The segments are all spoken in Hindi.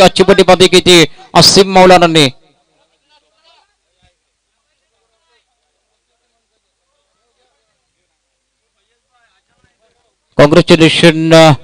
अच्छी बड़ी बातें की थी असीम मौलाना ने। कांग्रेचुलेशन।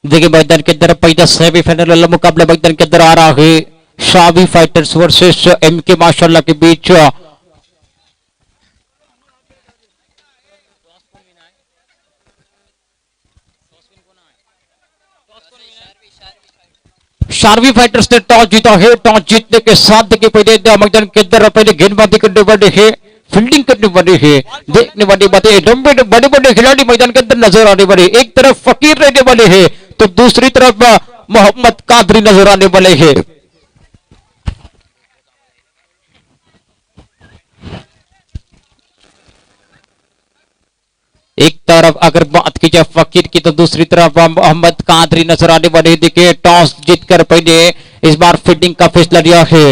देखिए मैदान के अंदर पहला सेमीफाइनल वाला मुकाबला मैदान के अंदर आ रहा है। शावी फाइटर्स वर्सेस एमके माशाल्लाह के बीच। शारवी फाइटर्स ने टॉस जीता है। टॉस जीतने के साथ देखिए पहले मैदान के अंदर पहले गेंदबाजी करने वाले है, फील्डिंग करने वाले है। देखने वाली बातें लंबे बड़े बड़े खिलाड़ी मैदान के अंदर नजर आने वाले। एक तरफ फकीर रहने वाले हैं तो दूसरी तरफ मोहम्मद कादरी नजर आने वाले हैं। एक तरफ अगर बात की जाए फकीर की तो दूसरी तरफ मोहम्मद कादरी नजर आने वाले। देखिए टॉस जीतकर पहले इस बार फील्डिंग का फैसला लिया है।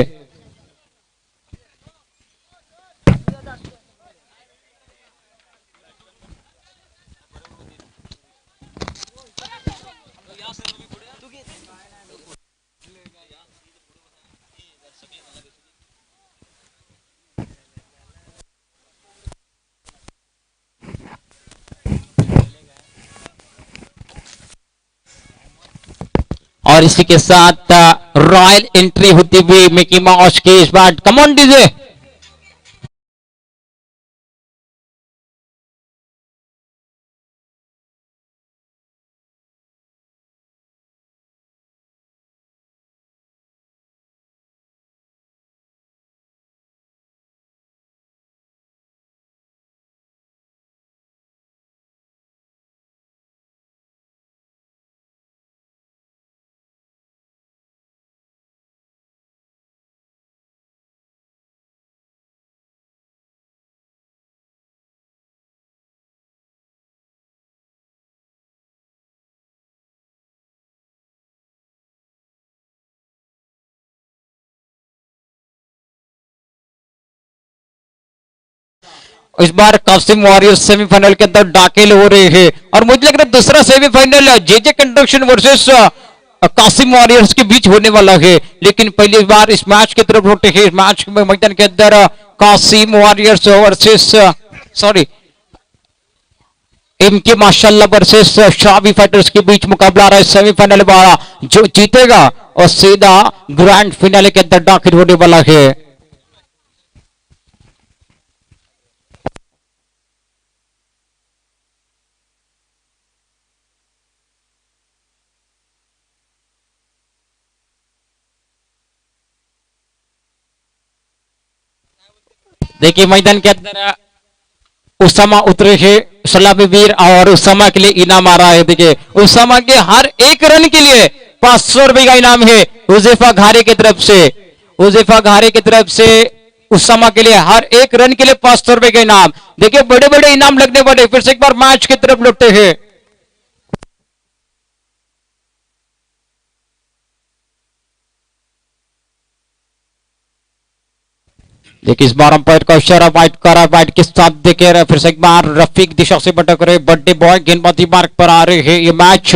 और इसी के साथ रॉयल एंट्री होती हुई मिकी माउस की इस बार। Come on DJ. इस बार कासिम वॉरियर्स सेमीफाइनल के अंदर दाखिल हो रहे हैं और मुझे लग रहा है दूसरा semifinal JJ construction versus Qasim warriors के बीच होने वाला है। लेकिन पहली बार इस मैच की तरफ लौटे हैं। इस मैच में मैदान के अंदर Qasim warriors versus sorry MK माशाल्लाह वर्सेस शावी फाइटर्स के बीच मुकाबला रहा है। सेमीफाइनल वाला जो जीतेगा और सीधा ग्रैंड फिनाले के अंदर दाखिल होने वाला है। देखिए मैदान के अंदर उसामा उतरे हैं सलामी वीर और उसामा के लिए इनाम आ रहा है। देखिए उसामा के हर एक रन के लिए 500 रुपए का इनाम है हुजैफा घारे की तरफ से। हुजैफा घारे की तरफ से उसामा के लिए हर एक रन के लिए 500 रुपए के इनाम। देखिए बड़े बड़े इनाम लगने वाले। फिर से एक बार मैच की तरफ लौटते हैं। देखिए इस बार अंपायर का इशारा वाइट कर रहा है, वाइट के साथ देखे रहे। फिर से एक बार रफीक दिशा से भटक रहे, बर्थडे बॉय गेंदबाजी मार्ग पर आ रहे हैं। ये मैच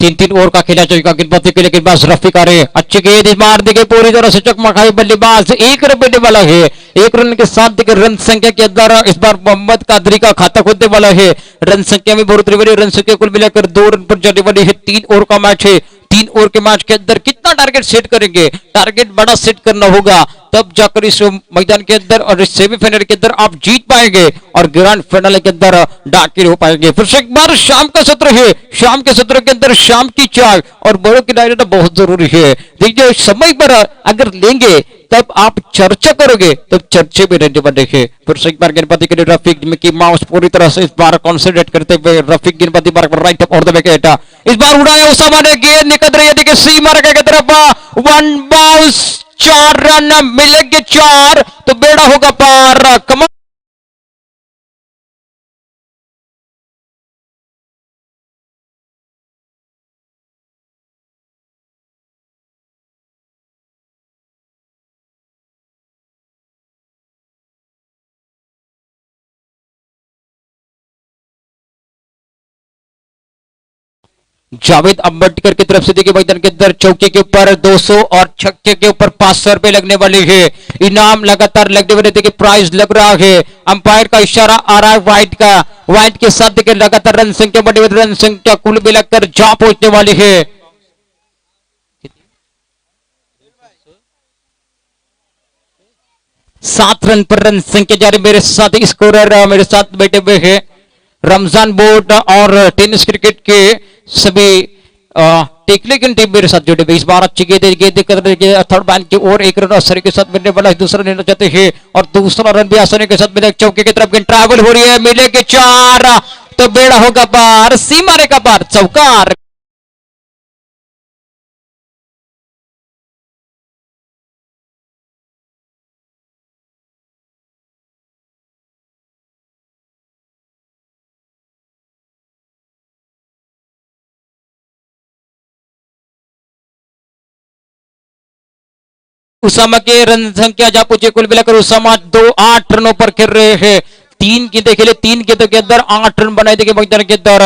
तीन तीन ओवर का खेला जाएगा। गेंदबाजी के लिए गेंदबाज रफीक आ रहे हैं। अच्छी गेंद इस बार देखिए पूरी तरह से चकमकाई बल्लेबाज, एक रन बनने वाला है। एक रन के साथ देखिए रन संख्या के अंदर इस बार मोहम्मद कादरी का खाता खुलने वाला है। रन संख्या में बढ़ोतरी वाली, रन संख्या कुल मिलाकर 2 रन पर जाने वाली है। 3 ओवर का मैच है। 3 ओवर के मैच के अंदर कितना टारगेट सेट करेंगे? टारगेट बड़ा सेट करना होगा, तब जाकर इस मैदान के अंदर और इस सेमीफाइनल के अंदर आप जीत पाएंगे और ग्रैंड फाइनल के अंदर दाखिल हो पाएंगे। फिर से एक बार शाम का सत्र है। शाम के सत्र के अंदर शाम की चाय और बड़ों की डायरेक्ट बहुत जरूरी है। देखिए समय पर अगर लेंगे तब आप चर्चा करोगे, तब चर्चे में रहने वाले हैं। फिर से एक बार गेंदबाजी के लिए रफीक, मिकी माउस पूरी तरह से इस बार कॉन्सेंट्रेट करते हुए रफीक गेंदबाजी बार राइट अप और द विकेट। इस बार उड़ाया उसामा ने, गेंद निकल रही है देखिए सीमा रेखा की तरफ। 1 बाउंस, 4 रन मिलेंगे 4 तो बेड़ा होगा पार। कमाल जावेद अंबेडकर की तरफ से देखिए मैदान के अंदर चौके के ऊपर 200 और छक्के के ऊपर 500 रुपए लगने वाले हैं। इनाम लगातार लगने वाले, देखिए प्राइज लग रहा है। अंपायर का इशारा आ रहा है वाइट का। वाइट के साथ देखिए लगातार रन संख्या बढ़ी हुई, रन संख्या कुल मिलाकर जा पहुंचने वाली है। 7 रन पर रन संख्या जारी। मेरे साथ स्कोरर मेरे साथ बैठे हुए हैं रमजान बोर्ड और टेनिस क्रिकेट के सभी टेक्निकल टीम मेरे साथ जुड़े हुए। इस बार अच्छी गेंद कर थर्ड बैन की ओर, एक रन आसानी के साथ मिलने वाला है। दूसरा लेना चाहते हैं और दूसरा रन भी आसानी के साथ मिले। चौके की तरफ ट्रैवल हो रही है, मिलेगी 4 तो बेड़ा होगा पार। सीमा रेखा पार, चौकार। उसामा के रन संख्या जा पूछे कुल मिलाकर उसामा 8 रनों पर खेल रहे हैं। 3 गेंदें खेले, 3 गेंदों के अंदर 8 रन बनाए देंगे मैदान के अंदर।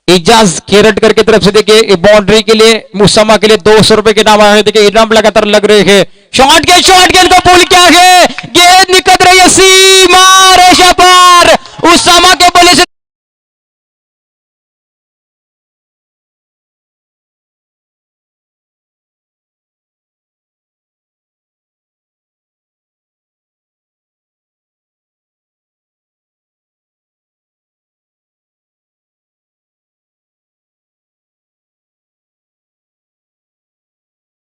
इजाज खेरटकर की तरफ से देखिए बाउंड्री के लिए उसामा के लिए 200 रुपए के नाम आए। देखिए इनाम लगातार लग रहे हैं। शॉट गेंद को पुल क्या है, गेंद निकल रही है सीमा रेखा पार। उसामा के बल्ले से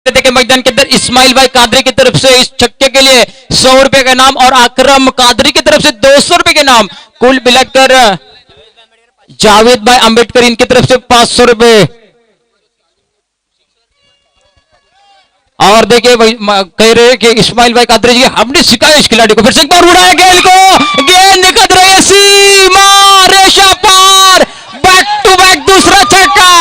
देखिए मैदान के अंदर इस्माइल भाई कादरी की तरफ से इस छक्के के लिए 100 रुपए का नाम और अकरम कादरी की तरफ से 200 रुपए के नाम, कुल मिलाकर जावेद भाई अंबेडकर इनकी तरफ से 500 रुपए। और देखिए कह रहे हैं कि इस्माइल भाई कादरी जी हमने सिखाया इस खिलाड़ी को। फिर से एक बार उड़ाया गेंद को, गेंद निकल रही है सीमा रेखा पार। बैक टू बैक दूसरा छक्का।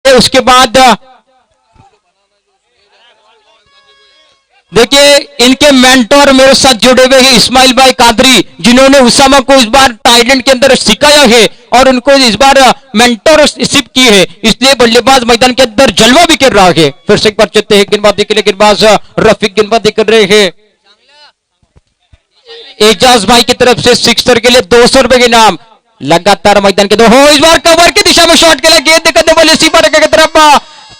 उसके बाद देखिए इनके मेंटर मेरे साथ जुड़े हुए हैं इस्माइल भाई कादरी, जिन्होंने उसामा को इस बार थाईलैंड के अंदर सिखाया है और उनको इस बार मेंटरशिप की है, इसलिए बल्लेबाज मैदान के अंदर जलवा भी कर रहा है। फिर से एक बार चलते हैं गेंदबाजी के लिए। गेंदबाज रफीक गेंदबाजी कर रहे हैं। एजाज भाई की तरफ से सिक्सर के लिए 200 रुपए के इनाम। लगातार मैदान के दो हो, इस बार कवर की दिशा में शॉट के लिए गेंद करने वाले सीमा की तरफ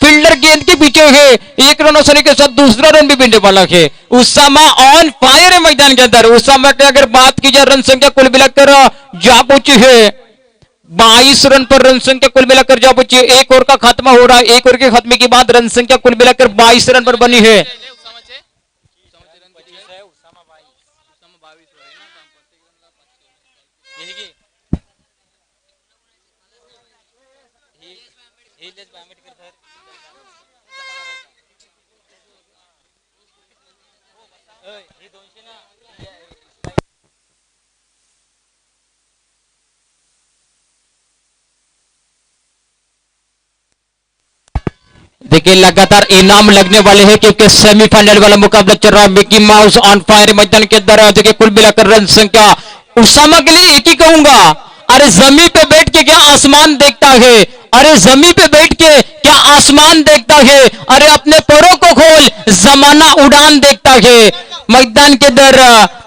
फील्डर गेंद के पीछे है, एक रन औसनी के साथ दूसरा रन भी मिलने वाला है। उसामा ऑन फायर है मैदान के अंदर। उसामा की अगर बात की जाए रन संख्या कुल मिलाकर जा पहुंची है 22 रन पर। रन संख्या कुल मिलाकर जा पहुंची है। एक ओवर का खात्मा हो रहा है, एक ओवर के खात्मे के बाद रन संख्या कुल मिलाकर 22 रन पर बनी है। देखिए लगातार इनाम लगने वाले हैं क्योंकि सेमीफाइनल वाला मुकाबला चल रहा है। मिकी माउस ऑन फायर मैदान के अंदर। देखिए कुल मिलाकर रन संख्या उसामा के लिए एक ही कहूंगा, अरे जमीन पे बैठ के क्या आसमान देखता है, अरे जमीन पे बैठ के क्या आसमान देखता है, अरे अपने पैरों को खोल जमाना उड़ान देखता है। मैदान के अंदर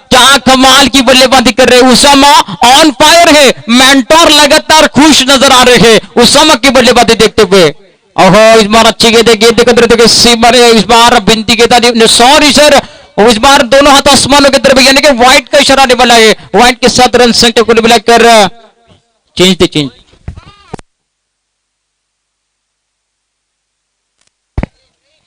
क्या कमाल की बल्लेबाजी कर रहे हैं उसामा, ऑन फायर है। मेंटोर लगातार खुश नजर आ रहे हैं उसामा की बल्लेबाजी देखते हुए। ओहो इस बार अच्छी गेंद देखिए सीमर इस बार बिनती गेंद, सॉरी सर, इस बार दोनों हाथ आसमानों की तरफ यानी कि व्हाइट का इशारा आने वाला है। व्हाइट के साथ रन संख्या कुल मिलाकर चेंज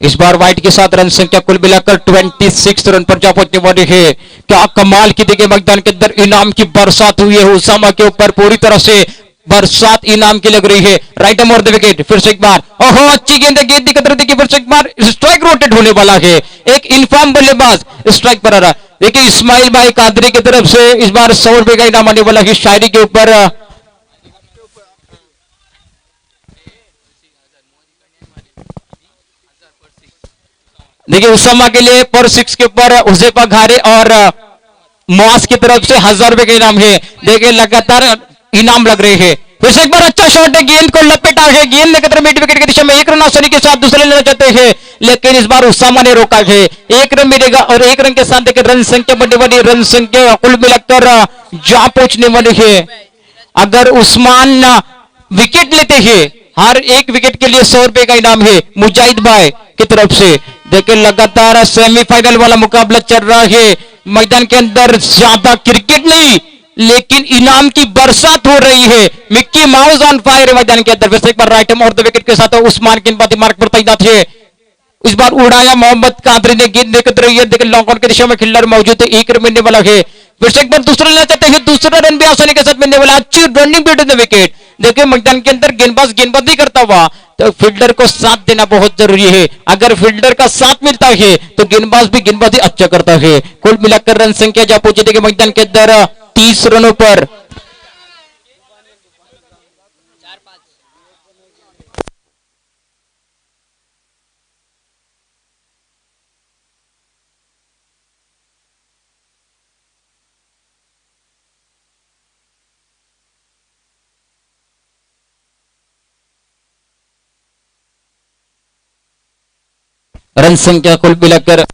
इस बार व्हाइट के साथ रन संख्या कुल मिलाकर 26 रन पर जा पहुंचने वाली है। क्या कमाल की देखिए मैदान के अंदर इनाम की बरसात हुई है उसामा के ऊपर, पूरी तरह से बरसात इनाम की लग रही है। राइट एम द विकेट, फिर से एक बार ओहो अच्छी गेंद की कदर देखिए, फिर से एक बार स्ट्राइक रोटेट होने वाला है। एक इनफॉर्म बल्लेबाज स्ट्राइक पर आ रहा है। देखिए इस्माइल भाई कादरी की तरफ से इस बार 100 रुपए का इनाम आने वाला है शायरी के ऊपर। देखिए उसामा के लिए पर 6 के ऊपर उजेपा घारे और मुआज की तरफ से 1000 रुपए का इनाम है। देखिए लगातार इनाम लग रहे हैं। फिर से एक बार अच्छा शॉट है, गेंद को लपेटा है, गेंद लेकर मिड विकेट की दिशा में एक रन आसानी के साथ दूसरे लेना चाहते हैं, लेकिन इस बार उसामा ने रोका है। एक रन मिलेगा और एक रन के साथ देखिए रन संख्या बढ़ने वाली, रन संख्या कुल मिलाकर जा पहुंचने वाली है। अगर उस्मान विकेट लेते हैं, हर एक विकेट के लिए 100 रुपए का इनाम है मुजाहिद भाई की तरफ से। देखिए लगातार सेमीफाइनल वाला मुकाबला चल रहा है। मैदान के अंदर ज्यादा क्रिकेट नहीं लेकिन इनाम की बरसात हो रही है। मिक्की माउस ऑन फायर मैदान के अंदर। फिर से एक बार राइट और द विकेट के साथ उस्मान गेंदबाजी मार्ग पर तैनात है। इस बार उड़ाया मोहम्मद कादरी ने गेंद लेकर रही है। देखिए लॉन्ग ऑन की दिशा में खिल्लर मौजूद है, एक रन मिलने वाला है। फिर से एक बार दूसरा लेना चाहते हैं, दूसरा रन भी आसानी के साथ मिलने वाला। अच्छी रनिंग बीट द विकेट। देखिए मैदान के अंदर गेंदबाज गेंदबाजी करता हुआ तो फील्डर को साथ देना बहुत जरूरी है। अगर फील्डर का साथ मिलता है तो गेंदबाज भी गेंदबाजी अच्छा करता है। कुल मिलाकर रन संख्या जा पहुंची देखिए मैदान के अंदर 30 रनों पर। रन संख्या कुल मिलाकर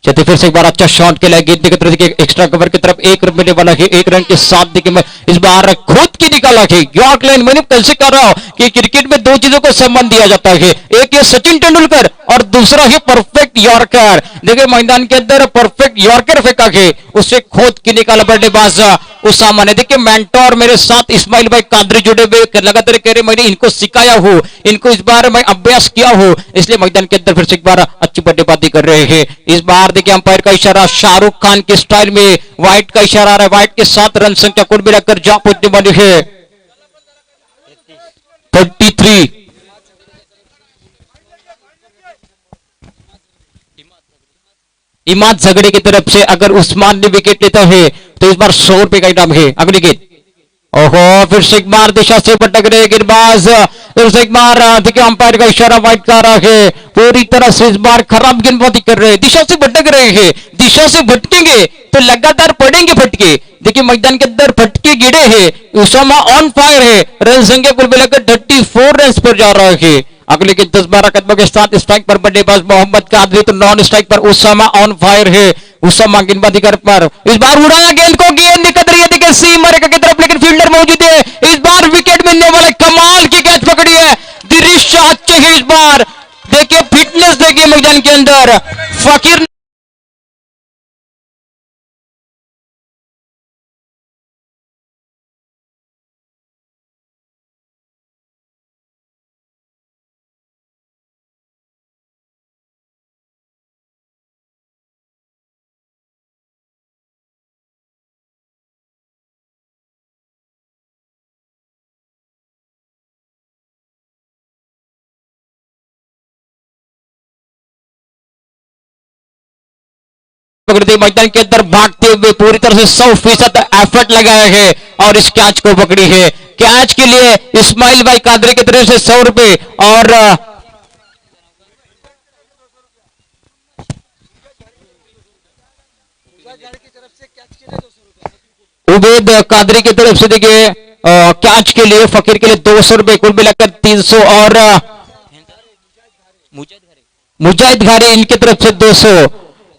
चलते फिर से एक बार अच्छा शॉट के लिए गेंद की तरफ एक्स्ट्रा कवर की तरफ एक रन मिलने वाला है। एक रन के साथ देखिए इस बार खुद की निकाला है यॉर्क लाइन। मैंने कल से कर रहा हूं कि क्रिकेट में दो चीजों को सम्मान दिया जाता है, एक है सचिन तेंदुलकर और दूसरा है परफेक्ट यॉर्कर। देखिए मैदान के अंदर परफेक्ट यॉर्कर फेंका है, उससे खुद की निकाला बल्लेबाज उसामा ने। देखिए मेंटोर मेरे साथ इस्माइल भाई कादरी जुड़े हुए लगातार कह रहे मैंने इनको सिखाया हूं, इनको इस बार मैं अभ्यास किया हूं, इसलिए मैदान के अंदर फिर से एक बार अच्छी बल्लेबाजी कर रहे हैं। इस बार देखिए अंपायर का इशारा शाहरुख खान के स्टाइल में व्हाइट का इशारा आ रहा है। व्हाइट के साथ रन संख्या कुल मिलाकर जा पहुंचने वाली है 33। इमाद झगड़े की तरफ से अगर उस्मान ने विकेट लेता है तो इस बार 100 रुपए का इनाम है। अगली गेंद ओहो फिर से एक बार दिशा से भटक रहे गेंदबाज। फिर से एक बार देखिए अंपायर का इशारा व्हाइट का रहा है, पूरी तरह से इस बार खराब गेंदबाजी कर रहे हैं, दिशा से भटक रहे हैं। दिशा से भटकेंगे तो लगातार पड़ेंगे फटके, देखिए मैदान के अंदर फटके गिरे हैं, उसामा ऑन फायर है, रन संख्या कुल मिलाकर 34 रन पर जा रहा है। अगले के 10-12 कदमों के साथ स्ट्राइक पर बल्लेबाज मोहम्मद कादरी, तो नॉन स्ट्राइक पर उसामा ऑन फायर है। उसामा गेंदबाजी कर पर इस बार उड़ाया गेंद को, गेंद निकल रही है देखिए सीम रेखा की तरफ, लेकिन फील्डर मौजूद है। इस बार विकेट मिलने वाले, कमाल की कैच पकड़ी है दिनेश अच्छे है। इस बार देखिए फिटनेस देखिए मैदान के अंदर फकीर पकड़ते मैदान के अंदर भागते हुए पूरी तरह से 100% एफर्ट लगाया है और इस कैच को पकड़ी है। कैच के लिए इस्माइल भाई कादरी की तरफ से 100 रुपए और उबैद कादरी की तरफ से देखिए कैच के लिए फकीर के लिए 200 रुपए, कुल मिलाकर 300 और मुजाहिद घारी इनकी तरफ से 200।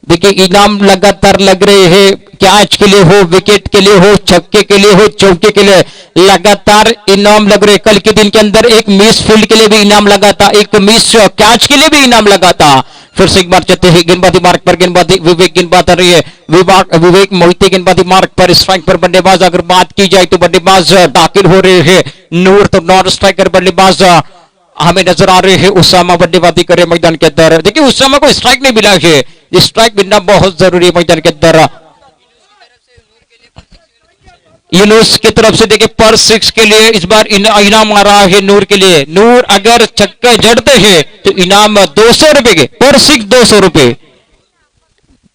देखिए इनाम लगातार लग रहे हैं, कैच के लिए हो, विकेट के लिए हो, छक्के के लिए हो, चौके के लिए लगातार इनाम लग रहे। कल के दिन के अंदर एक मिस फील्ड के लिए भी इनाम लगा था, एक मिस कैच के लिए भी इनाम लगा था। फिर से एक बार चलते हैं गेंदबाजी मार्ग पर, गेंदबाजी विवेक गेंदबाज रही है, विवेक मोहिते गेंदबाजी मार्ग पर, स्ट्राइक पर बल्लेबाज अगर बात की जाए तो बल्लेबाज दाखिल हो रहे हैं नूर, तो नॉन स्ट्राइकर बल्लेबाज हमें नजर आ रहे हैं उसामा बल्लेबाजी करे मैदान के अंदर। देखिए उसामा को स्ट्राइक नहीं मिला है, स्ट्राइक मिलना बहुत जरूरी है मैदान के अंदर। यूनुस की तरफ से देखिए पर 6 के लिए इस बार इनाम आ रहा है नूर के लिए। नूर अगर छक्के जड़ते हैं तो इनाम 200 रुपए के, पर 6 200 रुपए।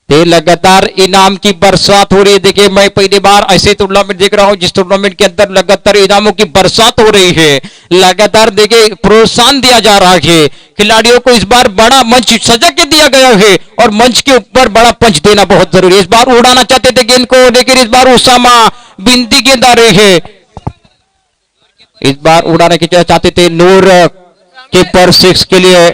लगातार इनाम की बरसात हो रही है। देखिए मैं पहली बार ऐसे टूर्नामेंट देख रहा हूं जिस टूर्नामेंट के अंदर लगातार इनामों की बरसात हो रही है। लगातार देखिए प्रोत्साहन दिया जा रहा है खिलाड़ियों को। इस बार बड़ा मंच सजा के दिया गया है और मंच के ऊपर बड़ा पंच देना बहुत जरूरी है। इस बार उड़ाना चाहते थे गेंद को, लेकिन इस बार उसामा बिंदी गेंद आ रही है। इस बार उड़ाने की चाहते थे नूर के पर 6 के लिए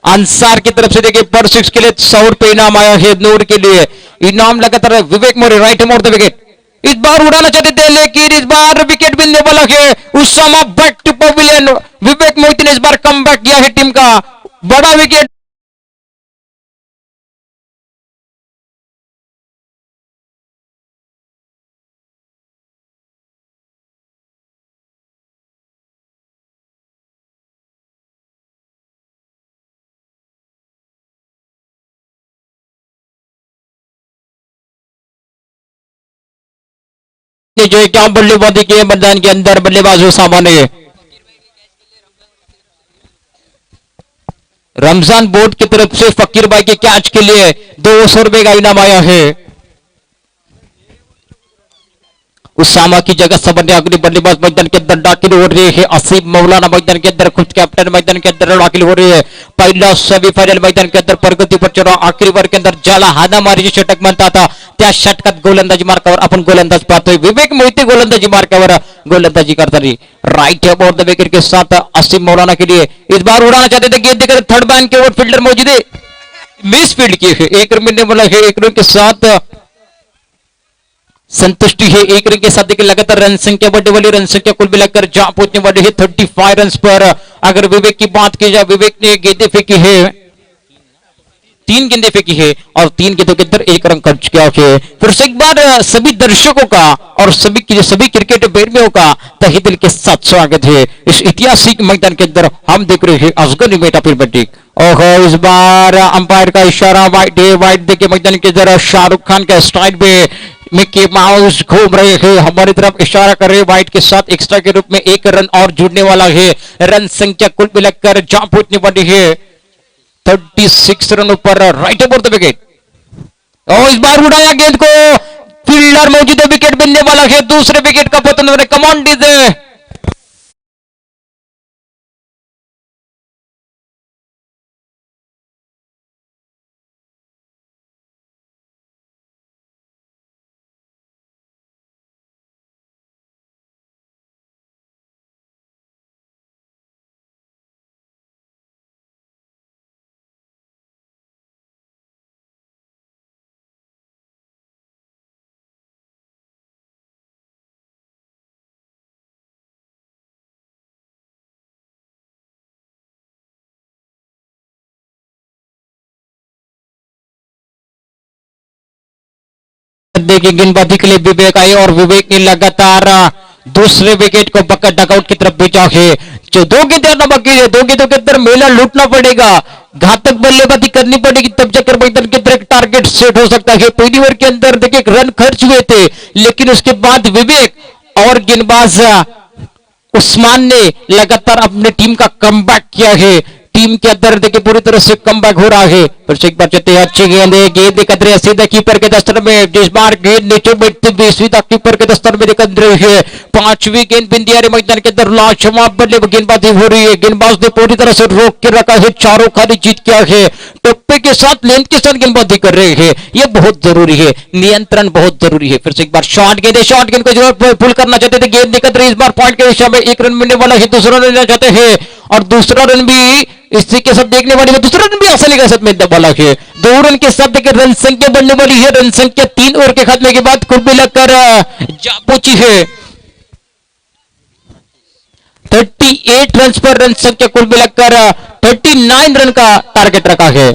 अंसार की तरफ से देखिए पर 6 के लिए 100 रुपए इनाम आया है नूर के लिए। इनाम लगातार विवेक मोरे राइट मोर द विकेट, इस बार उड़ाना चाहते थे लेकिन इस बार विकेट मिलने वाला है। उस समय बैक टू पवेलियन, विवेक मोहित ने इस बार कम बैक किया है टीम का, बड़ा विकेट। जो है क्या बल्लेबाजी की मैदान के अंदर बल्लेबाज उसामा ने। रमजान बोर्ड की तरफ से फकीर भाई के कैच के लिए 200 रुपए का इनाम आया है। उसामा की जगह सबने अगली बल्लेबाज मैदान के अंदर दाखिल हो रहे हैं। असीम मौलाना मैदान के अंदर खुद कैप्टन मैदान के अंदर दाखिल हो रहे हैं। पहला सेमीफाइनल मैदान के अंदर प्रगती पर चढ़ा, आखिरी ओव्हर के अंदर ज्याला हाणामारीचे षटक म्हणता था त्या षटकात गोलंदाजी मार्कावर आपण गोलंदाज पाहतोय। विवेक मोहिते गोलंदाजी मार्कावर गोलंदाजी करता राइट अबाउट द विकेट के साथ असीम मौलाना के लिए इस बार उड़ाना चाहते थे गेंद देकर, थर्ड मैन के ओवर फील्डर मौजूद है, मिस फील्ड की है। एक रन मिलने वाला है, एक रन के साथ संतुष्टि है। एक रन के साथ देखिए लगातार रन संख्या बढ़ने वाली, रन संख्या कुल मिलाकर जा पहुंचने वाली है 35 रन पर। अगर विवेक की बात की जाए, विवेक ने गेंदें फेंकी है, 3 गेंदें फेंकी है और 3 गेंदों के अंदर 1 रन कर चुका है। फिर से एक बार सभी दर्शकों का और सभी क्रिकेट प्रेमियों का तहे दिल के साथ स्वागत है इस ऐतिहासिक मैदान के अंदर। हम देख रहे हैं अफगानी मेटा फिल्मेटिक। ओहो इस बार अंपायर का इशारा वाइट है, वाइट देखिए मैदान के अंदर शाहरुख खान का स्टाइल में मिक्की माउस घूम रहे हैं, हमारी तरफ इशारा कर रहे हैं। वाइट के साथ एक्स्ट्रा के रूप में 1 रन और जुड़ने वाला है। रन संख्या कुल मिलाकर जहां पहुंचने वाली है 36 रनों पर राइट अबाउट द विकेट। और इस बार उड़ाया गेंद को, फील्डर मौजूद है, विकेट मिलने वाला है। दूसरे विकेट का पतन, कमांड दीजिए। देखिए गेंदबाजी के लिए विवेक आए और विवेक ने लगातार दूसरे विकेट को पकड़ डकआउट की तरफ भेजा है। जो दो गेंदें आना बाकी है, दो गेंदों के अंदर मेला लूटना पड़ेगा, घातक बल्लेबाजी करनी पड़ेगी, तब जाकर मैदान के अंदर एक टारगेट सेट हो सकता है। पहली ओवर के अंदर देखिए रन खर्च हुए थे, लेकिन उसके बाद विवेक और गेंदबाज उस्मान ने लगातार अपने टीम का कमबैक किया है। टीम के अंदर देखिए पूरी तरह से कमबैक हो रहा है। फिर से एक बार चलते हैं, अच्छी गेंद है, गेंद कदरे सीधा कीपर के दस्तर में, जिस बार गेंद नीचे बैठती हुई सीधा कीपर के दस्तर में कद रही है। पांचवी गेंद बिंदियारी मैदान के अंदर लाजवाब बल्ले गेंदबाजी हो रही है। गेंदबाज ने पूरी तरह से रोक के रखा है, चारों खाली जीत किया है, टप्पे के साथ लेंथ के साथ गेंदबाजी कर रहे हैं। यह बहुत जरूरी है, नियंत्रण बहुत जरूरी है। फिर से एक बार शॉर्ट गेंद है, शॉर्ट गेंद को जरूर पुल करना चाहते थे, गेंद निकल रही, इस बार पॉइंट के दिशा में एक रन मिलने वाला है, दूसरा रन लेना चाहते हैं और दूसरा रन भी इसी के साथ देखने वाली है, दूसरा रन भी आसानी के साथ मिलने वाला है। दो रन के साथ देखिए रन संख्या बढ़ने वाली है। रन संख्या 3 ओवर के खात्मे के बाद कुल मिलाकर जा पहुंची है 38 रन पर। रन संख्या कुल मिलाकर 39 रन का टारगेट रखा है।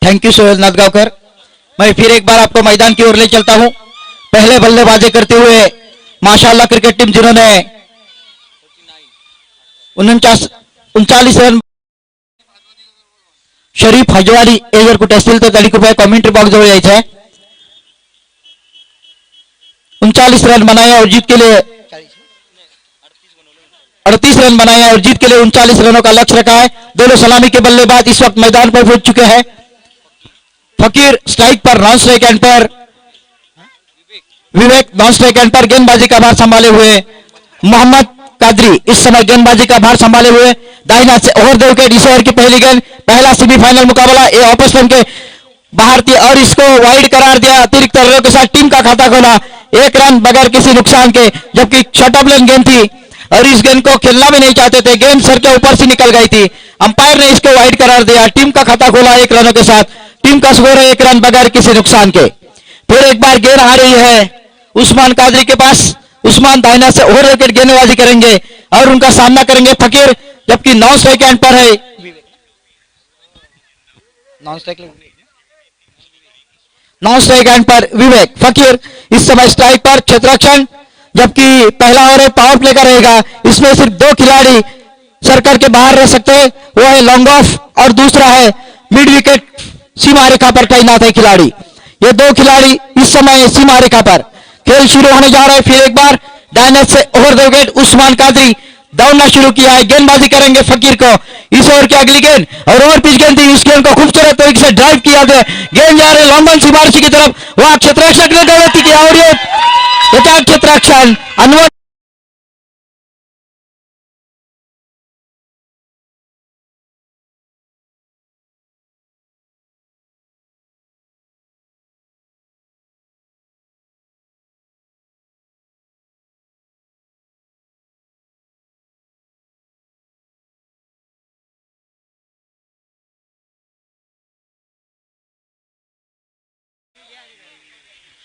Thank you Sohail Nadgaonkar. मैं फिर एक बार आपको मैदान की ओर ले चलता हूं। पहले बल्लेबाजी करते हुए माशाल्लाह क्रिकेट टीम जिन्होंने 39 रन शरीफ हजवाड़ी ए जर कुछ असतील तर त्यांनी कृपया कॉमेंट्री बॉक्स जवळ यायचं आहे। 39 रन बनाए और जीत के लिए 38 रन बनाए और जीत के लिए 39 रनों का लक्ष्य रखा है। दोनों सलामी के बल्लेबाज इस वक्त मैदान पर पहुंच चुके हैं। फकीर स्ट्राइक पर, नॉन स्ट्राइक एंड पर विवेक नॉन स्ट्राइक एंड पर गेंदबाजी का भार संभाले हुए मोहम्मद कादरी इस समय गेंदबाजी का भार संभाले हुए दाहिना से ओवर द विकेट। इस ओवर की पहली गेंद, पहला सेमीफाइनल मुकाबला ये ऑफ स्टंप के बाहर थी और इसको वाइड करार दिया। अतिरिक्त रनों के साथ टीम का खाता खोला, 1 रन बगैर किसी नुकसान के, जबकि शॉर्ट ऑफ लेन गेंद थी और इस गेंद को खेलना भी नहीं चाहते थे। गेंद सर के ऊपर से निकल गई थी, अंपायर ने इसको वाइड करार दिया। टीम का खाता खोला 1 रनों के साथ। टीम का स्कोर है 1 रन बगैर किसी नुकसान के। फिर एक बार गेंद आ रही है उस्मान कादरी के पास। उस्मान दाहिना से ओवर विकेट गेंदबाजी करेंगे और उनका सामना करेंगे फकीर, जबकि नॉन स्ट्राइक एंड पर है नॉन स्ट्राइक एंड पर विवेक। फकीर इस समय स्ट्राइक पर, क्षेत्ररक्षण, जबकि पहला ओवर पावर प्ले का रहेगा। इसमें सिर्फ 2 खिलाड़ी सर्कल के बाहर रह सकते हैं, वो है लॉन्ग ऑफ और दूसरा है मिड विकेट सीमा रेखा पर तैनात है खिलाड़ी। ये 2 खिलाड़ी इस समय सीमा रेखा पर। खेल शुरू होने जा रहा है। फिर एक बार दाहिने से over the wicket Usman Qadri दौड़ना शुरू किया है, गेंदबाजी करेंगे फकीर को। इस ओवर की अगली गेंद और ओवर पिच गेंद थी, इस गेंद को खूबसूरत तरीके से ड्राइव किया गया। गेंद जा रहे लॉन्ग ऑन सीमारेखा की तरफ, वहां क्षेत्ररक्षक ने गलती की और ये क्षेत्ररक्षण अनवर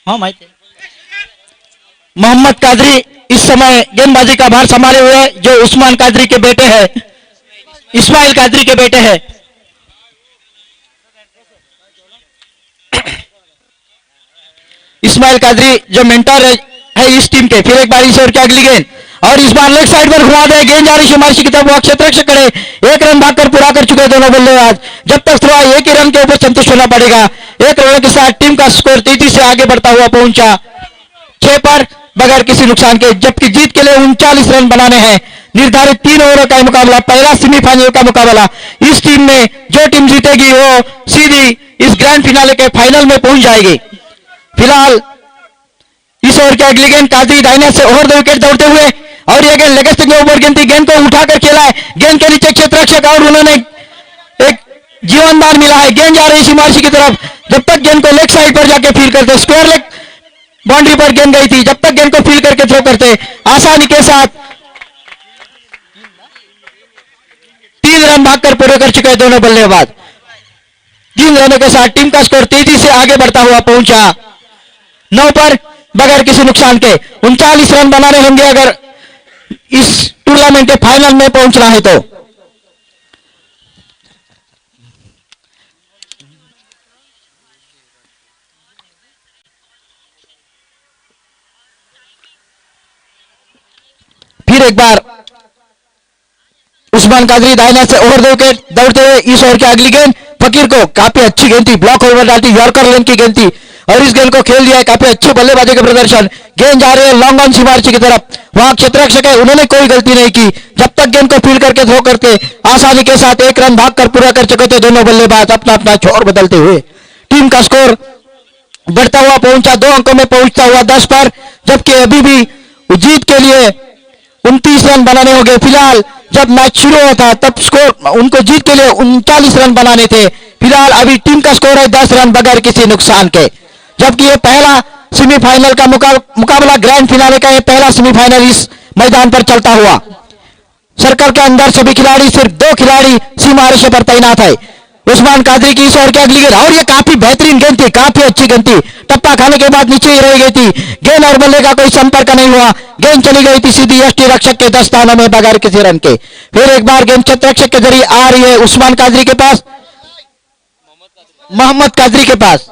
हाँ माहिती मोहम्मद कादरी इस समय गेंदबाजी का भार संभाले हुए हैं, जो उस्मान कादरी के बेटे हैं, इस्माइल कादरी के बेटे हैं। इस्माइल कादरी जो मेंटर है इस टीम के। फिर एक बार इस ओवर की अगली गेंद और इस बार लेग साइड पर घुमा दे, गेंद जा रही शुमारशी की तरफ, क्षेत्ररक्षक करे 1 रन भागकर पूरा कर चुके दोनों बल्लेबाज। जब तक थ्रो 1 ही रन के ऊपर संतुष्ट होना पड़ेगा। 1 रन के साथ टीम का स्कोर तेजी से आगे बढ़ता हुआ पहुंचा 6 पर बगैर किसी नुकसान के, जबकि जीत के लिए 39 रन बनाने हैं। निर्धारित 3 ओवरों का मुकाबला, पहला सेमीफाइनल का मुकाबला। इस टीम में जो टीम जीतेगी वो सीधी इस ग्रैंड फिनाले के फाइनल में पहुंच जाएगी। फिलहाल इस ओवर की अगली गेंद कादरी दाहिने से ओवर द विकेट दौड़ते हुए और यह गेंद लेग स्टंप के ऊपर गेंद थी, गेंद को उठाकर खेला है, गेंद के नीचे क्षेत्ररक्षक और उन्होंने एक जीवनदान मिला है। गेंद जा रही सीमारेखा की तरफ, जब तक गेंद को लेग साइड पर जाके फील करते, स्क्वायर लेग बाउंड्री पर गेंद गई थी, जब तक गेंद को फील करके थ्रो करते आसानी के साथ 3 रन भागकर पूरे कर चुके दोनों बल्लेबाज। 3 रनों के साथ टीम का स्कोर तेजी से आगे बढ़ता हुआ पहुंचा 9 पर बगैर किसी नुकसान के। 39 रन बनाने होंगे अगर इस टूर्नामेंट के फाइनल में पहुंचना है तो। फिर एक बार उस्मान कादरी दाहिने से ओवर द विकेट दौड़ते हुए इस ओवर की अगली गेंद फकीर को, काफी अच्छी गेंद थी, ब्लॉक ओवर डालती यॉर्कर लेन की गेंद थी और इस गेंद को खेल दिया है। काफी अच्छे बल्लेबाजी के प्रदर्शन। गेंद जा रही है लॉन्ग ऑन सीमारेखा की तरफ, वहां क्षेत्ररक्षक है, उन्होंने कोई गलती नहीं की, जब तक गेंद को फील करके थ्रो करते आसानी के साथ 1 रन भागकर पूरा कर चुके थे दोनों बल्लेबाज। अपना अपना छोर बदलते हुए टीम का स्कोर बढ़ता हुआ पहुंचा 2 अंकों में पहुंचता हुआ 10 पर, जबकि अभी भी जीत के लिए 29 रन बनाने होंगे। फिलहाल जब मैच शुरू हुआ था तब स्कोर उनको जीत के लिए 39 रन बनाने थे। फिलहाल अभी टीम का स्कोर है 10 रन बगैर किसी नुकसान के, जबकि ये पहला सेमीफाइनल का मुकाबला, ग्रैंड फिनाले का ये पहला सेमीफाइनल इस मैदान पर चलता हुआ। सर्कल के अंदर सभी खिलाड़ी, सिर्फ 2 खिलाड़ी सीमारेखा पर तैनात है। उस्मान कादरी की इस ओवर की अगली गेंद और ये काफी बेहतरीन गेंद थी, काफी अच्छी गेंद थी, टप्पा खाने के बाद नीचे ही रह गई थी, गेंद और बल्ले का कोई संपर्क नहीं हुआ, गेंद चली गई थी सीधी यष्टि रक्षक के दस्तानों में बगैर किसी रन के। फिर एक बार गेंद क्षेत्ररक्षक के जरिए आ रही है उस्मान कादरी के पास। मोहम्मद कादरी के पास,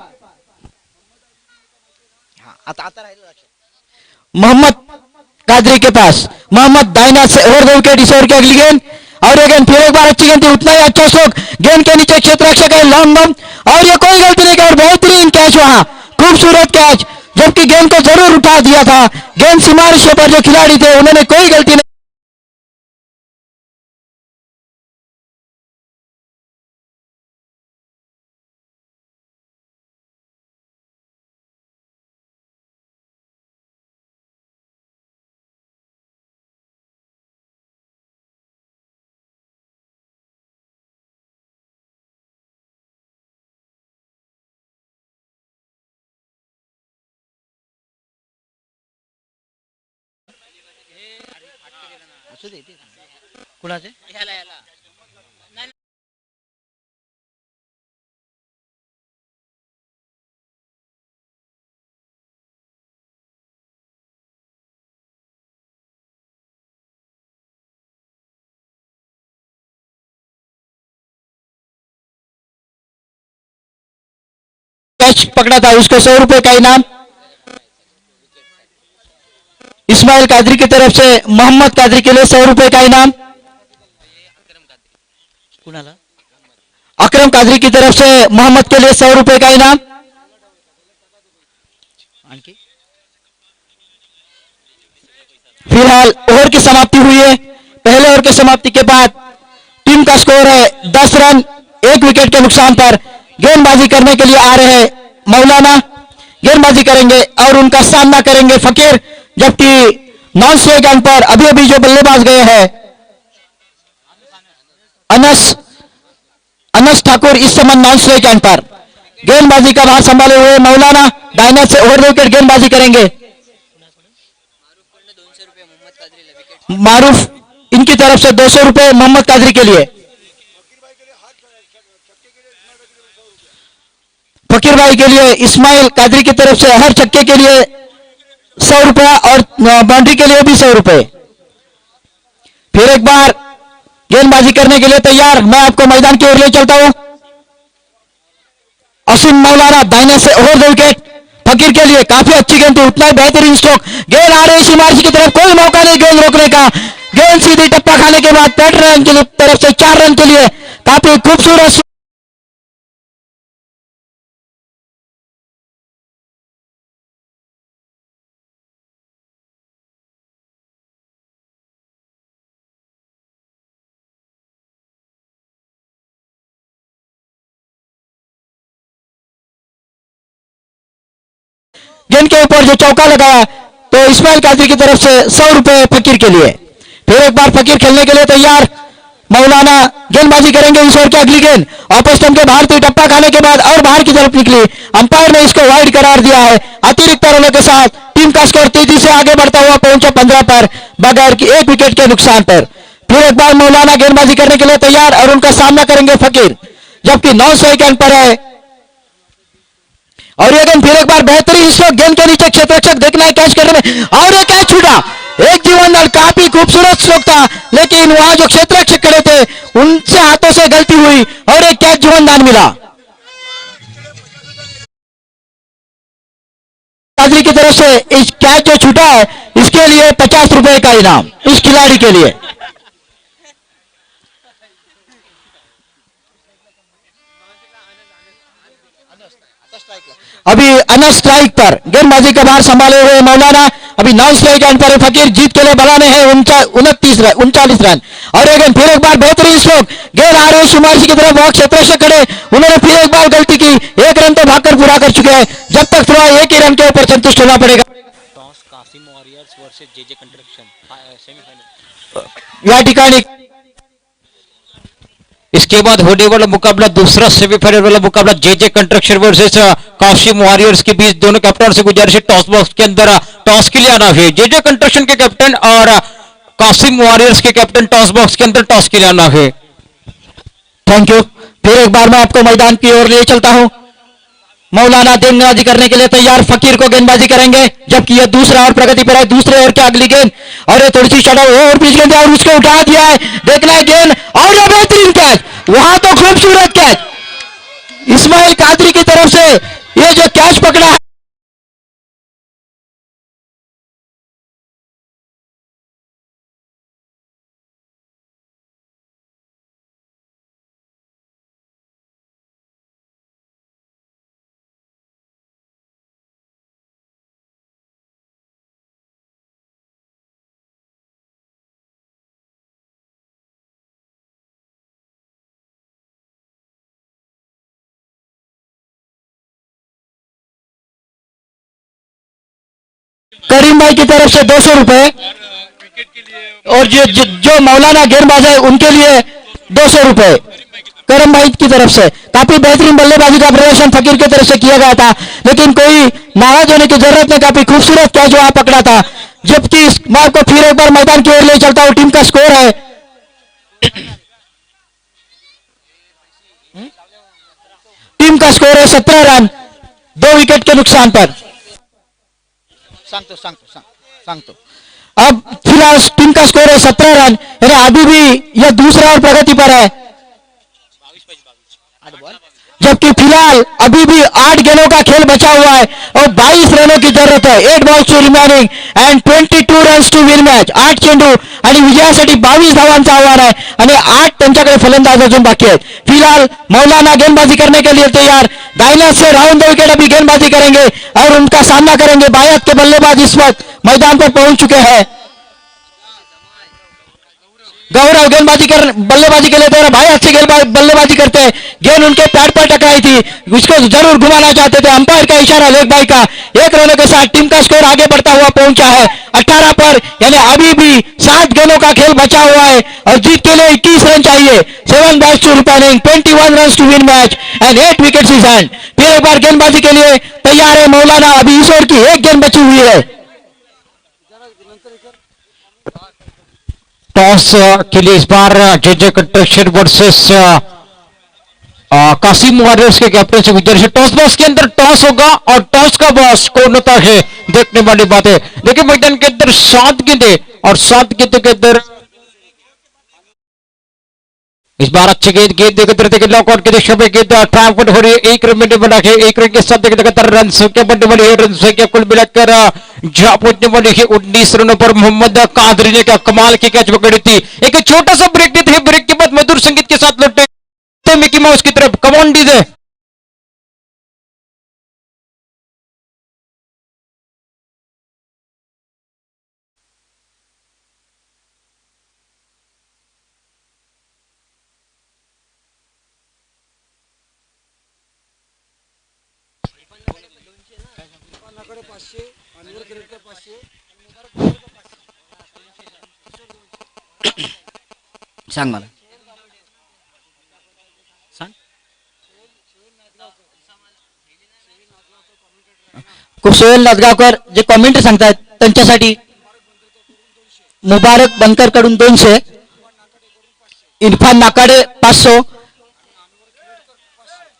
मोहम्मद कादरी के पास, मोहम्मद दाइना से ओवर द विकेट, इस ओवर की अगली गेंद और ये गेंद फिर एक बार अच्छी गेंद थी, उतना ही अच्छा स्ट्रोक, गेंद के नीचे क्षेत्र रक्षक है लॉन्ग बम और ये कोई गलती नहीं कर, बेहतरीन कैच, वहां खूबसूरत कैच, जबकि गेंद को जरूर उठा दिया था, गेंद सीमा रेखा पर जो खिलाड़ी थे उन्होंने कोई गलती नहीं। कुणाचे कैच पकड़ा था उसको 100 रुपए का इनाम। इस्माइल कादरी की तरफ से मोहम्मद कादरी के लिए 100 रुपए का इनाम। अकरम कादरी की तरफ से मोहम्मद के लिए 100 रुपए का इनाम। फिलहाल ओवर की समाप्ति हुई है। पहले ओवर की समाप्ति के बाद टीम का स्कोर है 10 रन, 1 विकेट के नुकसान पर। गेंदबाजी करने के लिए आ रहे हैं मौलाना, गेंदबाजी करेंगे और उनका सामना करेंगे फकीर, जबकि नॉन स्ट्राइक एंड पर अभी अभी जो बल्लेबाज गए हैं अनस ठाकुर इस समय नॉन स्ट्राइक एंड पर। गेंदबाजी का भार संभाले हुए मौलाना दाइना से ओवर द विकेट गेंदबाजी करेंगे। मारूफ इनकी तरफ से 200 रुपए मोहम्मद कादरी के लिए। फकीर भाई के लिए इस्माइल कादरी की तरफ से हर छक्के के लिए 100 रुपया और बाउंड्री के लिए भी 100 रुपए। फिर एक बार गेंदबाजी करने के लिए तैयार, मैं आपको मैदान की ओर ले चलता हूं। असीम मौलाना दाहिने से ओवर द विकेट, फकीर के लिए काफी अच्छी गेंद थी, उतना ही बेहतरीन स्ट्रोक। गेंद आ रही सीमार्जी की तरफ, कोई मौका नहीं गेंद रोकने का, गेंद सीधी टप्पा खाने के बाद पैटर्न की तरफ से 4 रन के लिए काफी खूबसूरत। गेंद के ऊपर जो चौका लगाया तो इस्माइल कादरी की तरफ से 100 रुपए फकीर के लिए। फिर एक बार फकीर खेलने के लिए तैयार, मौलाना गेंदबाजी करेंगे इस ओवर की अगली गेंद, ऑफ स्टंप के बाहर टप्पा खाने के बाद और बाहर की तरफ निकली, अंपायर ने इसको वाइड करार दिया है। अतिरिक्त रनों के साथ टीम का स्कोर तेजी से आगे बढ़ता हुआ पहुंचा 15 पर बगैर की 1 विकेट के नुकसान पर। फिर एक बार मौलाना गेंदबाजी करने के लिए तैयार और उनका सामना करेंगे फकीर, जबकि 9 स्ट्राइक एंड पर है। और ये गेंद फिर एक बार बेहतरीन स्ट्रोक, गेंद के नीचे क्षेत्र रक्षक देखना है कैच करने में, और ये कैच छूटा। एक जीवन दान, काफी खूबसूरत स्ट्रोक था, लेकिन वहां जो क्षेत्र रक्षक खड़े थे उनसे हाथों से गलती हुई और एक कैच जीवन दान मिला। कादरी की तरफ से इस कैच जो छूटा है इसके लिए 50 रुपए का इनाम इस खिलाड़ी के लिए। अभी अनस स्ट्राइक पर गेंदबाजी का भार संभाले हुए मौलाना, अभी नॉन स्ट्राइक एंड पर फकीर जीत के लिए बनाने हैं 39 रन। और एक फिर एक बार बेहतरीन स्ट्रोक, गेंद आ रही शुमारजी की तरफ, वह क्षेत्र से खड़े, उन्होंने फिर एक बार गलती की, 1 रन तो भागकर पूरा कर चुके हैं, जब तक थोड़ा 1 ही रन के ऊपर संतुष्ट होना पड़ेगा। Qasim warriors versus JJ construction semifinal या ठिकाणी इसके बाद होने वाला मुकाबला दूसरा सेमीफाइनल वाला मुकाबला JJ construction versus Qasim warriors के बीच। दोनों कैप्टन से गुजारिश है टॉस बॉक्स के अंदर टॉस के लिए आना है। जेजे कंस्ट्रक्शन के कैप्टन और कासिम वॉरियर्स के कैप्टन टॉस बॉक्स के अंदर टॉस के लिए आना है। Thank you. फिर एक बार मैं आपको मैदान की ओर ले चलता हूं। मौलाना गेंदबाजी करने के लिए तैयार, फकीर को गेंदबाजी करेंगे, जबकि यह दूसरा और प्रगति पर है। दूसरे ओवर की अगली गेंद और ये थोड़ी सी शॉर्ट और पिच गेंद और उसको उठा दिया है, देखना है गेंद और यह बेहतरीन कैच, वहां तो खूबसूरत कैच, इस्माइल कादरी की तरफ से ये जो कैच पकड़ा है, करीम भाई की तरफ से 200 रुपए और जो मौलाना गेंदबाज है उनके लिए 200 रुपए करीम भाई की तरफ से। काफी बेहतरीन बल्लेबाजी का प्रदर्शन फकीर की तरफ से किया गया था, लेकिन कोई नाराज होने की जरूरत नहीं। काफी खूबसूरत कैच वहां पकड़ा था। जबकि इस बार को फिर एक बार मैदान की ओर ले चलता हूं। टीम का स्कोर है टीम का स्कोर है 17 रन 2 विकेट के नुकसान पर। सांगतो अब फिलहाल टीम का स्कोर है 17 रन, यानी अभी भी यह दूसरा और प्रगति पर है। जबकि फिलहाल अभी भी 8 गेंदों का खेल बचा हुआ है और 22 रनों की जरूरत है। 8 balls to remaining and 22 runs to win match. 8 चेंडू आणि विजयासाठी 22 धावांचं आव्हान आहे आणि 8 त्यांच्याकडे फलंदाज अजून बाकी आहेत। फिलहाल मौलाना गेंदबाजी करने के लिए तैयार। दाहिने से राउंड 2 विकेट अभी गेंदबाजी करेंगे और उनका सामना करेंगे। बायत के बल्लेबाज इस वक्त मैदान पर पहुंच चुके हैं। गौरव बल्लेबाजी के लिए तो भाई अच्छे बल्लेबाजी करते हैं। गेंद उनके पैड पर टकराई थी, उसको जरूर घुमाना चाहते थे। अंपायर का इशारा लेग भाई का। 1 रनों के साथ टीम का स्कोर आगे बढ़ता हुआ पहुंचा है 18 पर, यानी अभी भी 7 गेंदों का खेल बचा हुआ है और जीत के लिए 21 रन चाहिए। 7 balls to remaining 21 runs to win match and 8 wickets is hand. फिर एक बार गेंदबाजी के लिए तैयार है मौलाना। अभी इस ओवर की 1 गेंद बची हुई है। टॉस के लिए इस बार JJ construction versus Qasim warriors के कैप्टन से गुजर। टॉस बॉक्स के अंदर टॉस होगा और टॉस का बॉस कौन होता है देखने वाली बात है। देखिए मैदान के अंदर 7 गेंदे और 7 गेंदों के अंदर इस बार अच्छे गेंद देखते लॉकआउट के दिशा में गेंद ट्रांसफर हो रही है। 1 रन में बना है। 1 रन के साथ लगातार रन संख्या बढ़ने वाली है। रन संख्या कुल मिलाकर जा पहुंचने वाली है 19 रनों पर। मोहम्मद कादरी ने क्या कमाल की कैच पकड़ी थी। एक छोटा सा ब्रेक देते हैं, ब्रेक के बाद मधुर संगीत के साथ लौटे मिकी माउस की तरफ। Come on DJ. सांग मला। कुशल नादगावकर जे कॉमेंट सांगतात त्यांच्यासाठी मुबारक बनकर कडून 200, इरफान नाकाडे 500,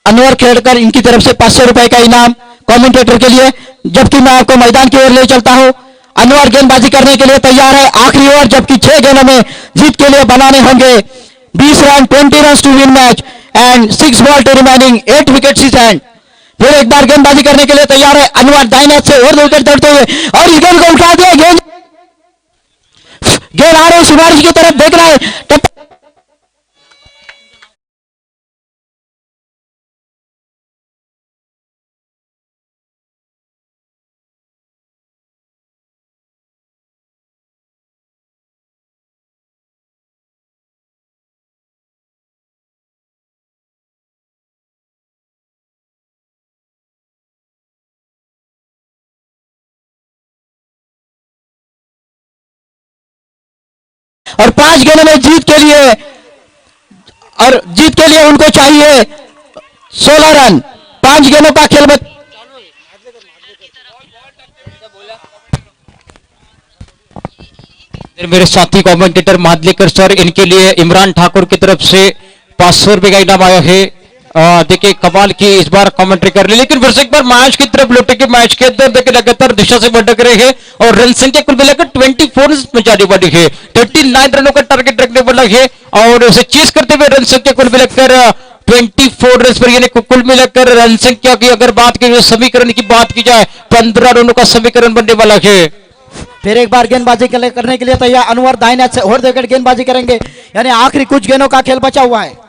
अनवर खेड़कर इनकी तरफ से 500 रुपए का इनाम कमेंटेटर के लिए। जबकि मैं आपको मैदान की ओर ले चलता हूं। अनवर गेंदबाजी करने के लिए तैयार है। आखिरी ओवर, जबकि 6 गेंदों में जीत के लिए बनाने होंगे 20 run 20 run to win match and 6 balls to remaining 8 wickets is hand. फिर एक बार गेंदबाजी करने के लिए तैयार है अनवर। दाहिने से और 2 विकेट दौड़ते हुए और इस गेंद को उठा दिया। गेंद आ रहे सिवारिश की तरफ देख रहा है। और 5 गेंदों में जीत के लिए उनको चाहिए 16 रन। 5 गेंदों का खेल मेरे साथी कमेंटेटर मादलेकर सर, इनके लिए इमरान ठाकुर की तरफ से 500 रुपए का इनाम आया है। देखिए कमाल की इस बार कमेंट्री कर ली, लेकिन फिर से एक बार मैच की तरफ लौटे के मैच के अंदर देखिए लगातार दिशा से भटक रहे हैं और रन संख्या कुल मिलाकर 24 में जाने वाली है। 39 रनों का टारगेट रखने वाला है और उसे चेस करते हुए रन संख्या कुल मिलाकर 24 रन पर, यानी कुल मिलाकर रन संख्या की अगर बात की, समीकरण की बात की जाए 15 रनों का समीकरण बनने वाला है। फिर एक बार गेंदबाजी करने के लिए तैयार अनवर दाहिने हाथ से और विकेट गेंदबाजी करेंगे, यानी आखिरी कुछ गेंदों का खेल बचा हुआ है।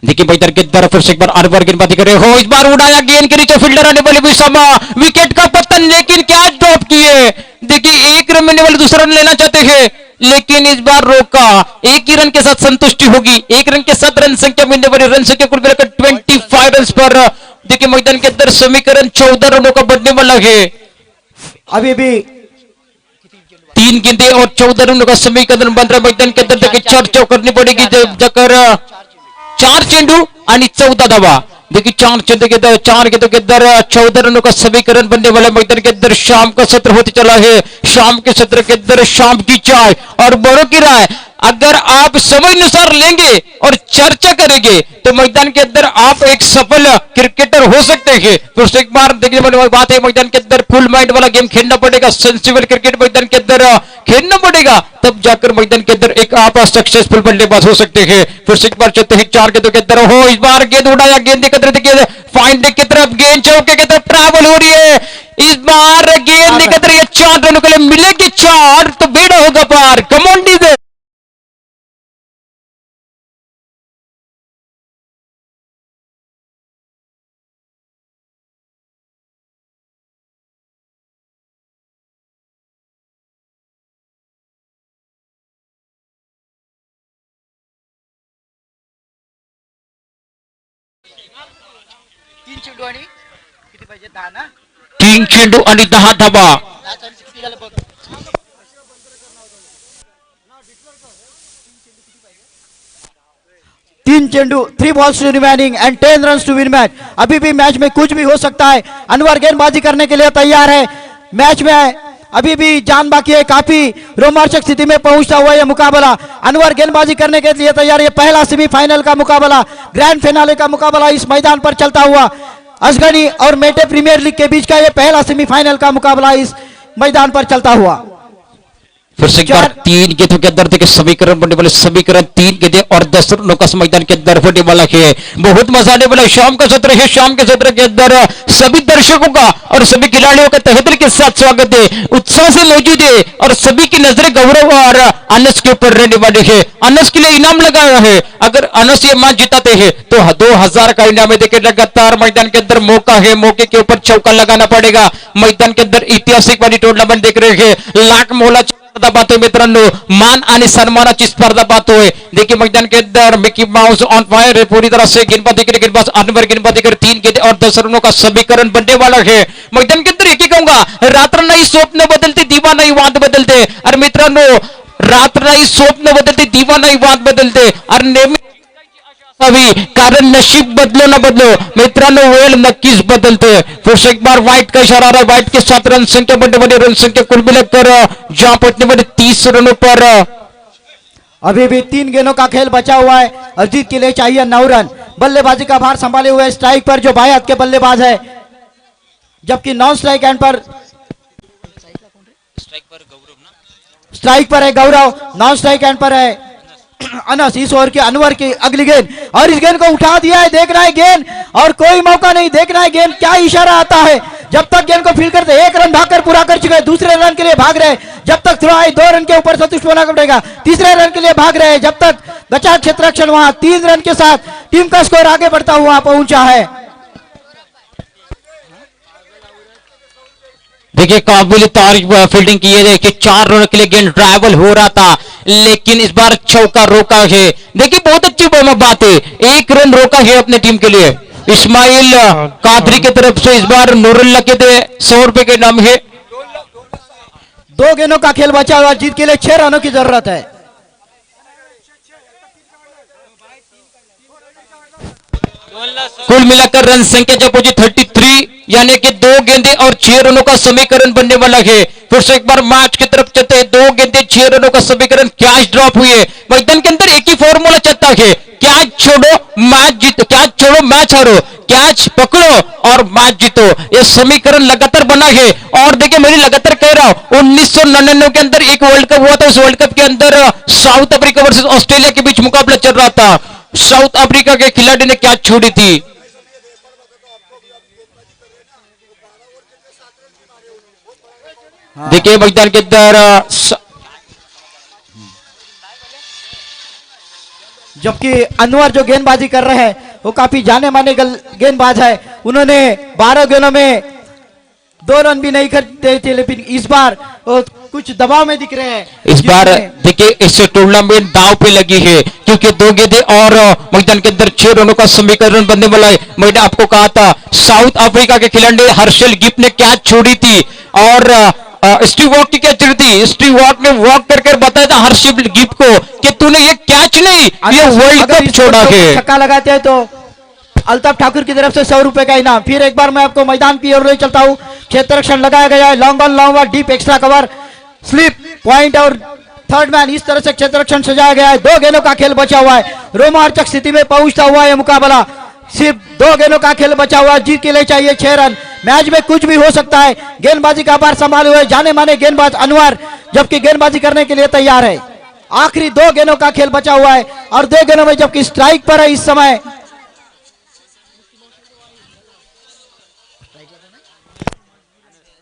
देखिए भाई के तरफ फिर से एक बार अनवर गेंदबाजी करे हो, इस बार उड़ाया गेंद के नीचे फील्डर आने वाले विषमा, विकेट का पतन, लेकिन कैच ड्रॉप किए। देखिए एक रन मिलने वाले दूसरा रन लेना चाहते हैं, लेकिन इस बार रोका। एक ही रन के साथ संतुष्टि होगी, एक रन के साथ रन संख्या मिलने वाली, रन संख्या कुल मिलाकर 25 रन पर। देखिए मैदान के अंदर समीकरण 14 रनों का बनने वाला है। अभी भी 3 गेंदे और 14 रनों का समीकरण बन रहा है मैदान के अंदर। देखिए चर्चा करनी पड़ेगी जकर 4 चेंडू आणि 14 धावा। देखिए 4 चेंडू के अंदर 4 गेंदों के अंदर 14 रनों का समीकरण बनने वाला मैदान के अंदर। शाम का सत्र होते चला है, शाम के सत्र के अंदर शाम की चाय और बड़ों की राय अगर आप समय अनुसार लेंगे और चर्चा करेंगे तो मैदान के अंदर आप एक सफल क्रिकेटर हो सकते हैं। तो एक बार देखने वाली बात है, मैदान के अंदर फुल माइंड वाला गेम खेलना पड़ेगा, सेंसिबल क्रिकेट मैदान के अंदर खेलना पड़ेगा, तब जाकर मैदान के अंदर एक आप सक्सेसफुल बल्लेबाज हो सकते हैं। फिर से एक बार चलते हैं 4 गेंदों के अंदर हो, इस बार गेंद उड़ाया, गेंद एकत्र देखिए फाइन डेक की तरफ, गेंद चौके की तरफ ट्रैवल हो रही है। इस बार गेंद एकत्र, ये 4 रनों के लिए मिलेगी 4 तो बेड़ा होगा पार। Come on DJ. तीन चेंडू आणि किती पाहिजे 10 ना 3 चेंडू आणि 10 धावा। तीन चेंडू 3 balls remaining and 10 run to win match. अभी भी मैच में कुछ भी हो सकता है। अनवर गेंदबाजी करने के लिए तैयार है। मैच में अभी भी जान बाकी है, काफी रोमांचक स्थिति में पहुंचता हुआ यह मुकाबला। अनवर गेंदबाजी करने के लिए तैयार, ये पहला सेमीफाइनल का मुकाबला, ग्रैंड फिनाले का मुकाबला इस मैदान पर चलता हुआ। असगनी और मेटे प्रीमियर लीग के बीच का यह पहला सेमीफाइनल का मुकाबला इस मैदान पर चलता हुआ। फिर से एक बार 3 गेंदों के अंदर देखिए समीकरण बनने वाले, समीकरण 3 गेंदे और 10 रनों का मैदान के अंदर होने वाला है। बहुत मजा आने वाला शाम का सत्र है। शाम के सत्र के अंदर सभी दर्शकों का और सभी खिलाड़ियों का तहे दिल के साथ स्वागत है, उत्साह से मौजूद है और सभी की नजरें गौरव और अनस के ऊपर रहने वाले है। अनस के लिए इनाम लगाया है, अगर अनस ये मैच जिताते हैं तो 2000 का इनाम है। देखिए लगातार मैदान के अंदर मौका है, मौके के ऊपर चौका लगाना पड़ेगा। मैदान के अंदर ऐतिहासिक वाली टूर्नामेंट देख रहे हैं, लाख मोला स्पर्धा पाहतोय मित्रांनो, मान आणि सन्मानाची स्पर्धा पाहतोय। देखिए मैदान के अंदर मिकी माउस ऑन फायर है पूरी तरह से। गेंदबाजी करे गेंदबाज अनवर गेंदबाजी करे, 3 गेंदे और 10 रनों का समीकरण बनने वाला है। मैदान के अंदर एक ही कहूंगा, रात्र नाही स्वप्न बदलते, दिवा नाही वाद बदलते। और मित्रांनो रात्र नाही स्वप्न बदलते, दिवा नाही वाद बदलते और नेहमी कारण नशीब बदलो ना बदलो मित्रांनो, वेळ नक्कीच बदलते। फिर से एक बार व्हाइट का इशारा आ रहा है, व्हाइट के साथ रन संख्या बढ़ने वाली, रन संख्या कुल मिलाकर जहां पहुंचने वाले 30 रनों पर। अभी भी 3 गेंदों का खेल बचा हुआ है। अजीत के लिए चाहिए 9 रन। बल्लेबाजी का भार संभाले हुए स्ट्राइक पर जो बाएं हाथ के बल्लेबाज है, जबकि नॉन स्ट्राइक एंड पर स्ट्राइक पर है गौरव, नॉन स्ट्राइक एंड पर है अनस। इस ओवर के अनवर की अगली गेंद और इस गेंद को उठा दिया है, देखना है गेंद और कोई मौका नहीं, देखना है गेंद क्या इशारा आता है। जब तक गेंद को फील्ड करते 1 रन भागकर पूरा कर चुके, दूसरे रन के लिए भाग रहे, जब तक थ्रो आए 2 रन के ऊपर संतुष्ट होना पड़ेगा। तीसरे रन के लिए भाग रहे, जब तक बचा क्षेत्ररक्षण वहां 3 रन के साथ टीम का स्कोर आगे बढ़ता हुआ पहुंचा है। देखिए काबिल तारीफ फील्डिंग की है कि 4 रनों के लिए गेंद ट्रैवल हो रहा था, लेकिन इस बार चौका रोका है। देखिए बहुत अच्छी बात है, 1 रन रोका है अपने टीम के लिए। इस्माइल कादरी की तरफ से इस बार नूरुल्लाह के 100 रुपए के नाम है। 2 गेंदों का खेल बचा हुआ, जीत के लिए 6 रनों की जरूरत है। कुल मिलाकर रन संख्या जब पहुंची 33, यानी कि 2 गेंदे और 6 रनों का समीकरण बनने वाला है। फिर से एक बार मैच की तरफ चलते हैं, 2 गेंदे 6 रनों का समीकरण, कैच ड्रॉप हुई है। मैदान के अंदर एक ही फॉर्मूला चलता है, कैच छोड़ो मैच जीत, कैच छोड़ो मैच हारो, कैच पकड़ो और मैच जीतो, ये समीकरण लगातार बना है। और देखिए मैं लगातार कह रहा हूं 1999 के अंदर एक वर्ल्ड कप हुआ था, उस वर्ल्ड कप के अंदर साउथ अफ्रीका वर्सेस ऑस्ट्रेलिया के बीच मुकाबला चल रहा था। साउथ अफ्रीका के खिलाड़ी ने क्या छोड़ी थी, देखिए मैदान के अंदर जबकि अनवर जो गेंदबाजी कर रहे हैं वो काफी जाने माने गेंदबाज है। उन्होंने 12 गेंदों में 2 रन भी नहीं करते थे, लेकिन इस बार वो कुछ दबाव में दिख रहे हैं। इस बार देखिए इस टूर्नामेंट दाव पे लगी है, क्योंकि 2 गेंदें और मैदान के अंदर 6 रनों का समीकरण बनने वाला है। मैंने आपको कहा था साउथ अफ्रीका के खिलाड़ी हर्षल गिप्ट ने क्या छोड़ी थी और स्टीव वॉक की क्या छोड़ी थी। स्टीव वॉक ने वॉक करके बताया था हर्षल गिप्ट को कि तूने ये कैच नहीं, ये वर्ल्ड कप छोड़ा है। छक्का लगाते हैं तो अल्ताफ ठाकुर की तरफ से 100 रुपए का इनाम। फिर एक बार मैं आपको मैदान की ओर ले चलता हूं। क्षेत्र रक्षण लगाया गया है, long on long deep extra cover slip point और थर्ड मैन, इस तरह से क्षेत्र रक्षण सजाया गया है। 2 गेंदों का खेल बचा हुआ है, रोमांचक स्थिति में पहुंचता हुआ है मुकाबला। सिर्फ 2 गेंदों का खेल बचा हुआ, जीत के लिए चाहिए 6 रन। मैच में कुछ भी हो सकता है। गेंदबाजी का बार संभाले हुए जाने माने गेंदबाज अनवर जबकि गेंदबाजी करने के लिए तैयार है। आखिरी 2 गेंदों का खेल बचा हुआ है और 2 गेंदों में जबकि स्ट्राइक पर है इस समय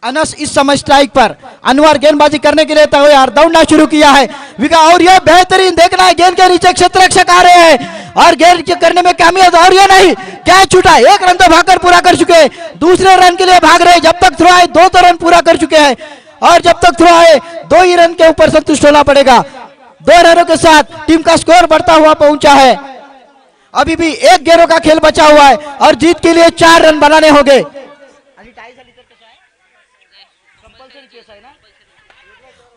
अनस, इस समय स्ट्राइक पर। अनवर गेंदबाजी करने के लिए तैयार, दौड़ना शुरू किया है विका और यह बेहतरीन देखना है, गेंद के नीचे क्षेत्र रक्षक आ रहे हैं और गेंद करने में कामयाब और यह नहीं कैच छूटा। 1 रन तो भागकर पूरा कर चुके हैं, दूसरे रन के लिए भाग रहे हैं। जब तक थ्रो आए 2 तो रन पूरा कर चुके हैं और जब तक थ्रो आए 2 ही रन के ऊपर संतुष्ट होना पड़ेगा। 2 रनों के साथ टीम का स्कोर बढ़ता हुआ पहुंचा है। अभी भी 1 गेंदों का खेल बचा हुआ है और जीत के लिए 4 रन बनाने होंगे।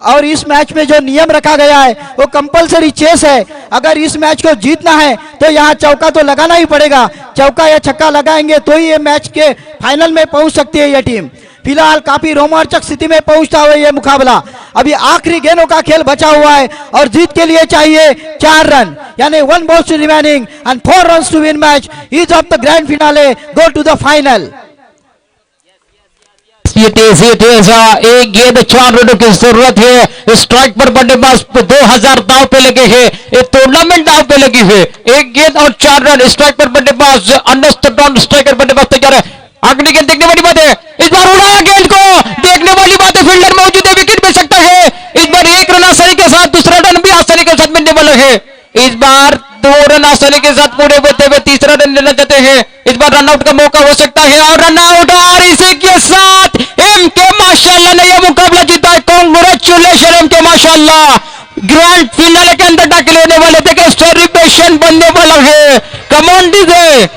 और इस मैच में जो नियम रखा गया है वो कंपलसरी चेस है। अगर इस मैच को जीतना है तो यहाँ चौका तो लगाना ही पड़ेगा। चौका या छक्का लगाएंगे तो ही ये मैच के फाइनल में पहुंच सकती है ये टीम। फिलहाल काफी रोमांचक स्थिति में पहुंचता हुआ ये मुकाबला। अभी आखिरी गेंदों का खेल बचा हुआ है और जीत के लिए चाहिए 4 रन, यानी 1 ball remaining and 4 run to win match is of the grand finale, go to the final. एक गेंद 4 रनों की जरूरत है। स्ट्राइक पर बल्लेबाज 2000 दाव पे लगे हैं, ये टूर्नामेंट दाव पे लगी है। 1 गेंद और 4 रन, स्ट्राइक पर बल्लेबाज स्ट्राइकर बल्लेबाज तैयार है। अगली गेंद देखने वाली बात है, इस बार उड़ाया गेंद को, देखने वाली बात है, फील्डर मौजूद है, विकेट मिल सकता है। इस बार 1 रन आसानी के साथ, दूसरा रन भी आसानी के साथ मिलने वाला है। इस बार 2 रन आसानी के साथ पूरे होते हुए तीसरा रन लेना चाहते हैं। इस बार रन आउट का मौका हो सकता है और रन आउट, और इसी के साथ एमके माशाल्लाह ने यह मुकाबला जीता है। कांग्रेचुलेशन एमके माशाल्लाह, ग्रैंड फिनाले के अंदर दाखिल होने वाले थे, सेलिब्रेशन बनने वाला है। Come on DJ.